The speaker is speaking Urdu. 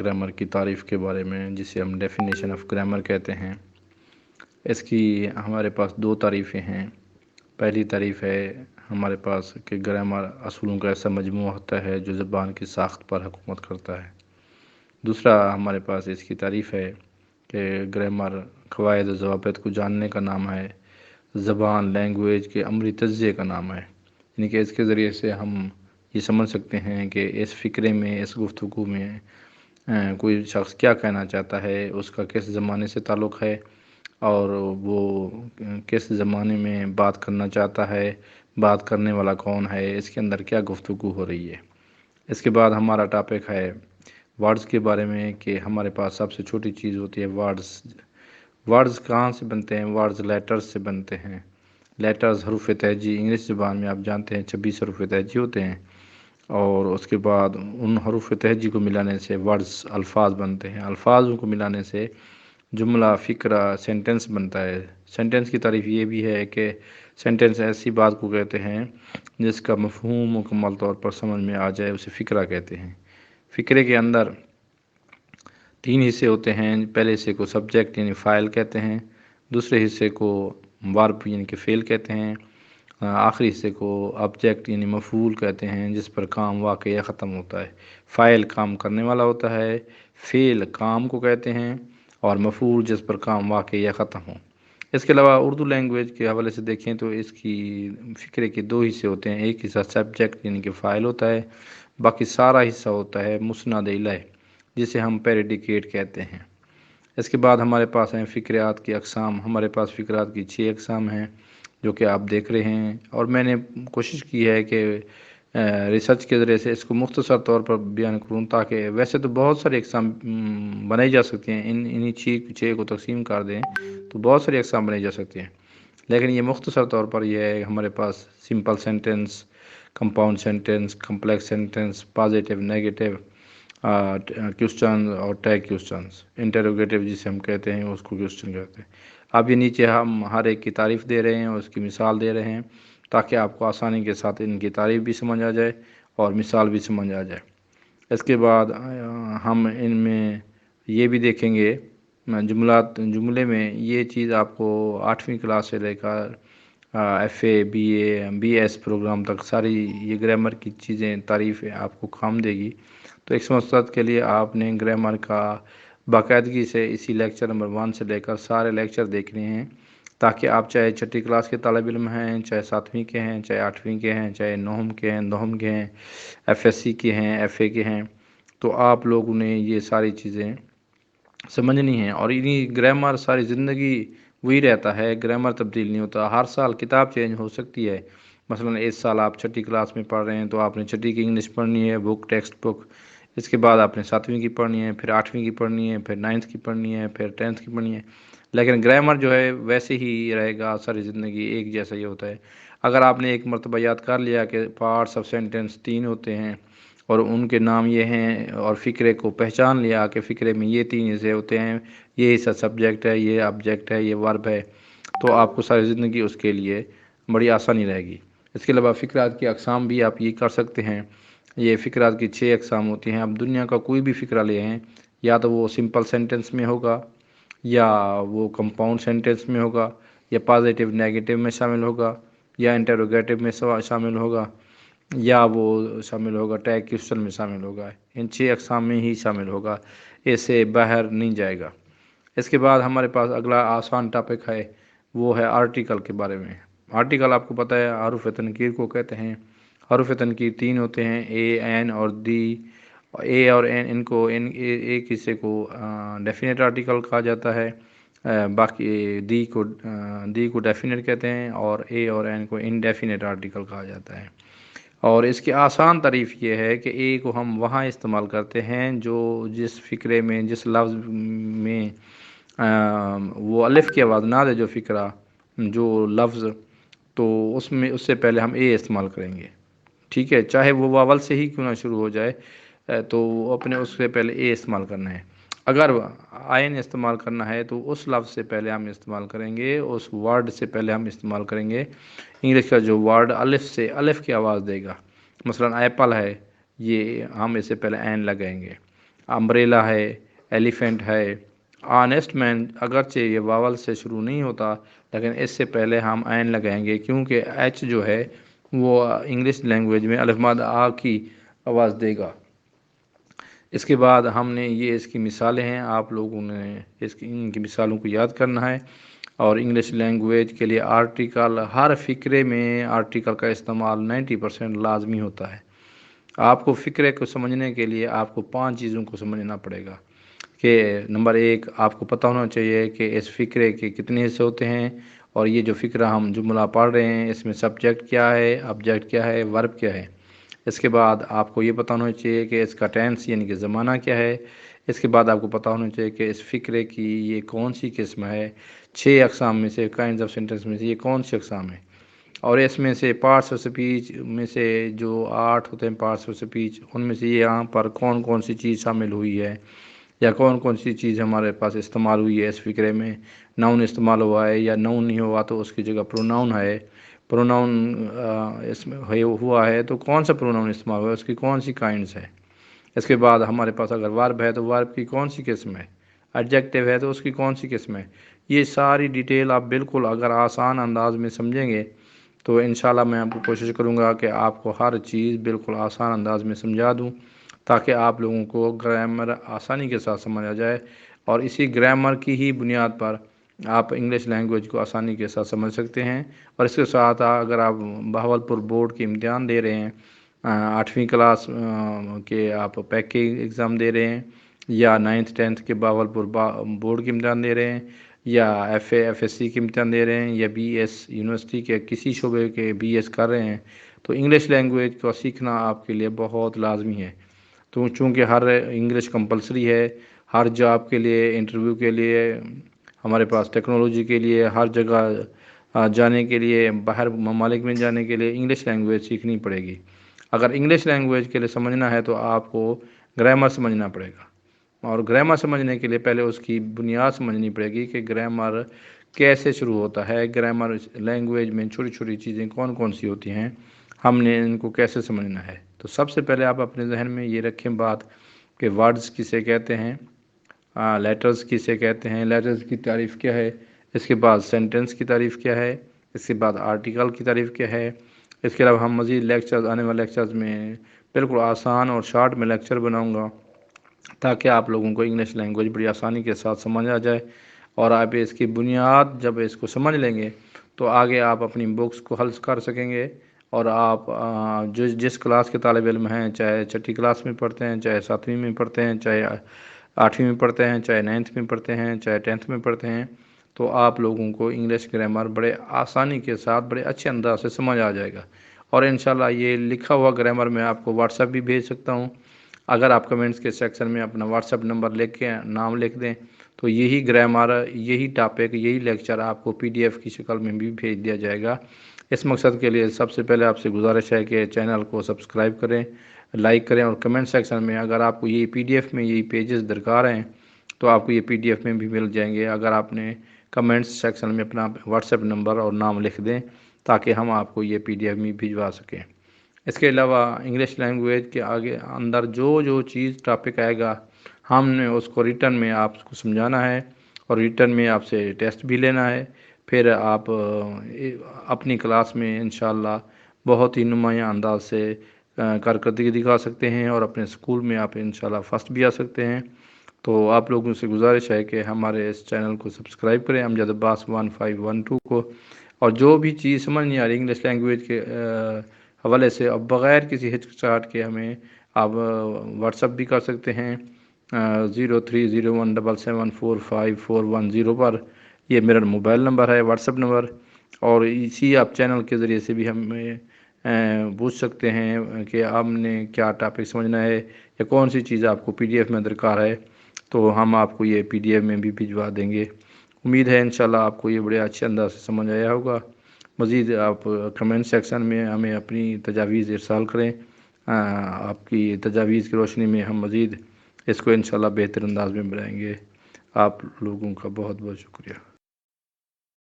گرامر کی تعریف کے بارے میں، جسے ہم ڈیفینیشن آف گرامر کہتے ہیں۔ اس کی ہمارے پاس دو تعریفیں ہیں۔ پہلی تعریف ہے ہمارے پاس کہ گرامر اصولوں کا ایسا مجموعہ ہوتا ہے جو زبان کی ساخت پر حکومت کرتا ہے۔ دوسرا ہمارے پاس اس کی تعریف ہے کہ گرامر قواعد و ضوابط کو جاننے کا نام ہے، زبان لینگویج کے عملی تجزیے کا نام ہے۔ یعنی کہ اس کے ذریعے سے ہم یہ سمجھ سکتے ہیں کہ اس فقرے میں، اس گفتگو میں کوئی شخص کیا کہنا چاہتا ہے، اس کا کس زمانے سے تعلق ہے، اور وہ کس زمانے میں بات کرنا چاہتا ہے، بات کرنے والا کون ہے، اس کے اندر کیا گفتگو ہو رہی ہے۔ اس کے بعد ہمارا ٹاپک ہے ورڈز کے بارے میں، کہ ہمارے پاس سب سے چھوٹی چیز ہوتی ہے ورڈز۔ ورڈز کہاں سے بنتے ہیں؟ ورڈز لیٹرز سے بنتے ہیں۔ لیٹرز حروف تہجی، انگلش زبان میں آپ جانتے ہیں 26 حروف تہجی ہوتے ہیں، اور اس کے بعد ان حروف تہجی کو ملانے سے ورڈز الفاظ بنتے ہیں۔ الفاظوں کو ملانے سے جملہ، فقرہ، سینٹنس بنتا ہے۔ سینٹنس کی تعریف یہ بھی ہے کہ سینٹنس ایسی بات کو کہتے ہیں جس کا مفہوم مکمل طور پر سمجھ میں آ جائے، اسے فقرہ کہتے ہیں۔ فقرے کے اندر 3 حصے ہوتے ہیں۔ پہلے حصے کو سبجیکٹ یعنی فاعل کہتے ہیں، دوسرے حصے کو ورب یعنی کہ فعل کہتے ہیں، آخری حصے کو آبجیکٹ یعنی مفعول کہتے ہیں، جس پر کام واقع یا ختم ہوتا ہے۔ فاعل کام کرنے والا ہوتا ہے، فعل کام کو کہتے ہیں، اور مفعول جس پر کام واقع یا ختم ہو۔ اس کے علاوہ اردو لینگویج کے حوالے سے دیکھیں تو اس کی فقرے کے 2 حصے ہوتے ہیں۔ ایک حصہ سبجیکٹ یعنی کہ فاعل ہوتا ہے، باقی سارا حصہ ہوتا ہے مسند الیہ، جسے ہم پیریڈیکیٹ کہتے ہیں۔ اس کے بعد ہمارے پاس ہیں فقرات کی اقسام۔ ہمارے پاس فقرات کی 6 اقسام ہیں جو کہ آپ دیکھ رہے ہیں، اور میں نے کوشش کی ہے کہ ریسرچ کے ذریعے سے اس کو مختصر طور پر بیان کروں، تاکہ ویسے تو بہت سارے اقسام بنائی جا سکتے ہیں، انہی 6 کو تقسیم کر دیں تو بہت سارے اقسام بنائی جا سکتے ہیں، لیکن یہ مختصر طور پر یہ ہے۔ ہمارے پاس simple sentence, compound sentence, complex sentence, positive, negative, question اور ٹیگ کوسچنس، انٹروگیٹو جسے ہم کہتے ہیں، اس کو کوسچن کہتے ہیں۔ اب یہ نیچے ہم ہر ایک کی تعریف دے رہے ہیں اور اس کی مثال دے رہے ہیں، تاکہ آپ کو آسانی کے ساتھ ان کی تعریف بھی سمجھ آ جائے اور مثال بھی سمجھ آ جائے۔ اس کے بعد ہم ان میں یہ بھی دیکھیں گے، جملے میں یہ چیز آپ کو 8ویں کلاس سے لے کر F A, B A, B S program تک ساری یہ گرامر کی چیزیں، تعریفیں آپ کو کام دے گی۔ تو ایک مقصد کے لیے آپ نے گرامر کا باقاعدگی سے اسی لیکچر نمبر 1 سے لے کر سارے لیکچر دیکھنے ہیں، تاکہ آپ چاہے چھٹی کلاس کے طالب علم ہیں، چاہے 7ویں کے ہیں، چاہے 8ویں کے ہیں، چاہے 9ویں کے ہیں، 10ویں کے ہیں، ایف ایس سی کے ہیں، ایف اے کے ہیں، تو آپ لوگوں نے یہ ساری چیزیں سمجھنی ہیں۔ اور انہی گرامر ساری زندگی وہی رہتا ہے، گرامر تبدیل نہیں ہوتا۔ ہر سال کتاب چینج ہو سکتی ہے۔ مثلا اس سال آپ چھٹی کلاس میں پڑھ رہے ہیں تو آپ نے چھٹی کی انگلش پڑھنی ہے، بک، ٹیکسٹ بک۔ اس کے بعد آپ نے 7ویں کی پڑھنی ہے، پھر 8ویں کی پڑھنی ہے، پھر 9ویں کی پڑھنی ہے، پھر 10ویں کی پڑھنی ہے۔ لیکن گرامر جو ہے ویسے ہی رہے گا، ساری زندگی ایک جیسا ہی ہوتا ہے۔ اگر آپ نے ایک مرتبہ یاد کر لیا کہ پارٹس آف سینٹنس 3 ہوتے ہیں اور ان کے نام یہ ہیں، اور فقرے کو پہچان لیا کہ فقرے میں یہ 3 حصے ہوتے ہیں، یہ حصہ سبجیکٹ ہے، یہ آبجیکٹ ہے، یہ ورب ہے، تو آپ کو ساری زندگی اس کے لیے بڑی آسانی رہے گی۔ اس کے علاوہ فقرات کی اقسام بھی آپ یہ کر سکتے ہیں۔ یہ فقرات کی 6 اقسام ہوتی ہیں۔ اب دنیا کا کوئی بھی فقرہ لے ہیں، یا تو وہ سمپل سینٹنس میں ہوگا، یا وہ کمپاؤنڈ سینٹنس میں ہوگا، یا پازیٹیو نیگیٹو میں شامل ہوگا، یا انٹروگیٹو میں شامل ہوگا، یا وہ شامل ہوگا ٹیگ کوسچن میں شامل ہوگا۔ ان 6 اقسام میں ہی شامل ہوگا، ایسے باہر نہیں جائے گا۔ اس کے بعد ہمارے پاس اگلا آسان ٹاپک ہے، وہ ہے آرٹیکل کے بارے میں۔ آرٹیکل آپ کو پتہ ہے حروف تنکیر کو کہتے ہیں۔ حروف تنکیر 3 ہوتے ہیں، اے، این اور دی۔ اے اور این، ان کو ایک حصے کو ڈیفینیٹ آرٹیکل کہا جاتا ہے، باقی دی کو ڈیفینیٹ کہتے ہیں، اور اے اور این کو انڈیفینیٹ آرٹیکل کہا جاتا ہے۔ اور اس کی آسان تعریف یہ ہے کہ اے کو ہم وہاں استعمال کرتے ہیں جو جس فقرے میں، جس لفظ میں وہ الف کی آواز نہ دے، جو فقرہ، جو لفظ، تو اس میں اس سے پہلے ہم اے استعمال کریں گے۔ ٹھیک ہے، چاہے وہ واول سے ہی کیوں نہ شروع ہو جائے، تو اپنے اس سے پہلے اے استعمال کرنا ہے۔ اگر آئین استعمال کرنا ہے تو اس لفظ سے پہلے ہم استعمال کریں گے، اس ورڈ سے پہلے ہم استعمال کریں گے۔ انگلش کا جو ورڈ الف سے الف کی آواز دے گا، مثلا ایپل ہے، یہ ہم اس سے پہلے این لگائیں گے۔ امبریلا ہے، ایلیفینٹ ہے، آنیسٹ مین اگرچہ یہ واول سے شروع نہیں ہوتا لیکن اس سے پہلے ہم عین لگائیں گے کیونکہ ایچ جو ہے وہ انگلش لینگویج میں الف ماد آ کی آواز دے گا۔ اس کے بعد ہم نے یہ اس کی مثالیں ہیں، آپ لوگوں نے ان کی مثالوں کو یاد کرنا ہے۔ اور انگلش لینگویج کے لیے آرٹیکل، ہر فقرے میں آرٹیکل کا استعمال 90% لازمی ہوتا ہے۔ آپ کو فقرے کو سمجھنے کے لیے آپ کو 5 چیزوں کو سمجھنا پڑے گا کہ نمبر 1 آپ کو پتہ ہونا چاہیے کہ اس فقرے کے کتنے حصے ہوتے ہیں، اور یہ جو فقرہ ہم جملہ پڑھ رہے ہیں اس میں سبجیکٹ کیا ہے، آبجیکٹ کیا ہے، ورب کیا ہے۔ اس کے بعد آپ کو یہ پتہ ہونا چاہیے کہ اس کا ٹینس یعنی کہ زمانہ کیا ہے۔ اس کے بعد آپ کو پتہ ہونا چاہیے کہ اس فقرے کی یہ کون سی قسم ہے، 6 اقسام میں سے، کائنڈز آف سینٹنس میں سے یہ کون سی اقسام ہے، اور اس میں سے پارٹس آف سپیچ میں سے جو 8 ہوتے ہیں پارٹس آف سپیچ، ان میں سے یہاں پر کون کون سی چیز شامل ہوئی ہے یا کون کون سی چیز ہمارے پاس استعمال ہوئی ہے۔ اس فقرے میں ناؤن استعمال ہوا ہے یا ناؤن نہیں ہوا تو اس کی جگہ پروناؤن ہے، پروناؤن اس میں ہوا ہے تو کون سا پروناؤن استعمال ہوا ہے، اس کی کون سی کائنڈز ہے۔ اس کے بعد ہمارے پاس اگر ورب ہے تو ورب کی کون سی قسم ہے، ایڈجیکٹیو ہے تو اس کی کون سی قسم ہے۔ یہ ساری ڈیٹیل آپ بالکل اگر آسان انداز میں سمجھیں گے تو انشاءاللہ میں آپ کو کوشش کروں گا کہ آپ کو ہر چیز بالکل آسان انداز میں سمجھا دوں تاکہ آپ لوگوں کو گرامر آسانی کے ساتھ سمجھ آ جائے، اور اسی گرامر کی ہی بنیاد پر آپ انگلش لینگویج کو آسانی کے ساتھ سمجھ سکتے ہیں۔ اور اس کے ساتھ اگر آپ بہاولپور بورڈ کے امتحان دے رہے ہیں، 8ویں کلاس کے آپ پیکنگ ایگزام دے رہے ہیں، یا 9th 10th کے بہاولپور بورڈ کے امتحان دے رہے ہیں، یا ایف ایس سی کے امتحان دے رہے ہیں، یا بی ایس یونیورسٹی کے کسی شعبے کے بی ایس کر رہے ہیں، تو انگلش لینگویج کو سیکھنا آپ کے لیے بہت لازمی ہے۔ تو چونکہ ہر انگلش کمپلسری ہے، ہر جاب کے لیے، انٹرویو کے لیے، ہمارے پاس ٹیکنالوجی کے لیے، ہر جگہ جانے کے لیے، باہر ممالک میں جانے کے لیے انگلش لینگویج سیکھنی پڑے گی۔ اگر انگلش لینگویج کے لیے سمجھنا ہے تو آپ کو گرامر سمجھنا پڑے گا، اور گرامر سمجھنے کے لیے پہلے اس کی بنیاد سمجھنی پڑے گی کہ گرامر کیسے شروع ہوتا ہے، گرامر لینگویج میں چھوٹی چھوٹی چیزیں کون کون سی ہوتی ہیں، ہم نے ان کو کیسے سمجھنا ہے۔ تو سب سے پہلے آپ اپنے ذہن میں یہ رکھیں بات کہ ورڈز کسے کہتے ہیں، لیٹرز کسے کہتے ہیں، لیٹرز کی تعریف کیا ہے، اس کے بعد سینٹنس کی تعریف کیا ہے، اس کے بعد آرٹیکل کی تعریف کیا ہے۔ اس کے علاوہ ہم مزید لیکچرز، آنے والے لیکچرز میں بالکل آسان اور شارٹ میں لیکچر بناؤں گا تاکہ آپ لوگوں کو انگلش لینگویج بڑی آسانی کے ساتھ سمجھ آ جائے، اور آپ اس کی بنیاد جب اس کو سمجھ لیں گے تو آگے آپ اپنی بکس کو حل کر سکیں گے، اور آپ جس کلاس کے طالب علم ہیں، چاہے 6ٹھی کلاس میں پڑھتے ہیں، چاہے 7ویں میں پڑھتے ہیں، چاہے 8ویں میں پڑھتے ہیں، چاہے 9th میں پڑھتے ہیں، چاہے 10th میں پڑھتے ہیں، تو آپ لوگوں کو انگلش گرامر بڑے آسانی کے ساتھ بڑے اچھے انداز سے سمجھ آ جائے گا۔ اور انشاءاللہ یہ لکھا ہوا گرامر میں آپ کو واٹس ایپ بھی بھیج سکتا ہوں۔ اگر آپ کمنٹس کے سیکشن میں اپنا واٹس ایپ نمبر لکھ کے نام لکھ دیں تو یہی گرامر، یہی ٹاپک، یہی لیکچر آپ کو PDF کی شکل میں بھی بھیج دیا جائے گا۔ اس مقصد کے لیے سب سے پہلے آپ سے گزارش ہے کہ چینل کو سبسکرائب کریں، لائک کریں، اور کمنٹ سیکشن میں اگر آپ کو یہ PDF میں یہی پیجز درکار ہیں تو آپ کو یہ PDF میں بھی مل جائیں گے، اگر آپ نے کمنٹس سیکشن میں اپنا واٹس ایپ نمبر اور نام لکھ دیں تاکہ ہم آپ کو یہ PDF میں بھجوا سکیں۔ اس کے علاوہ انگلش لینگویج کے آگے اندر جو چیز ٹاپک آئے گا ہم نے اس کو ریٹن میں آپ کو سمجھانا ہے، اور ریٹن میں آپ سے ٹیسٹ بھی لینا ہے، پھر آپ اپنی کلاس میں انشاءاللہ بہت ہی نمایاں انداز سے کارکردگی دکھا سکتے ہیں، اور اپنے اسکول میں آپ انشاءاللہ فرسٹ بھی آ سکتے ہیں۔ تو آپ لوگوں سے گزارش ہے کہ ہمارے اس چینل کو سبسکرائب کریں، امجد عباس 1512 کو، اور جو بھی چیز سمجھ نہیں آ رہی انگلش لینگویج کے حوالے سے، اب بغیر کسی ہچکچاہٹ کے ہمیں آپ واٹس ایپ بھی کر سکتے ہیں 030177454110 پر، یہ میرا موبائل نمبر ہے، واٹس ایپ نمبر، اور اسی آپ چینل کے ذریعے سے بھی ہمیں پوچھ سکتے ہیں کہ آپ نے کیا ٹاپک سمجھنا ہے یا کون سی چیز آپ کو PDF میں درکار ہے، تو ہم آپ کو یہ PDF میں بھی بھجوا دیں گے۔ امید ہے انشاءاللہ آپ کو یہ بڑے اچھے انداز سے سمجھ آیا ہوگا۔ مزید آپ کمنٹ سیکشن میں ہمیں اپنی تجاویز ارسال کریں، آپ کی تجاویز کی روشنی میں ہم مزید اس کو انشاءاللہ بہتر انداز میں بنائیں گے۔ آپ لوگوں کا بہت بہت شکریہ۔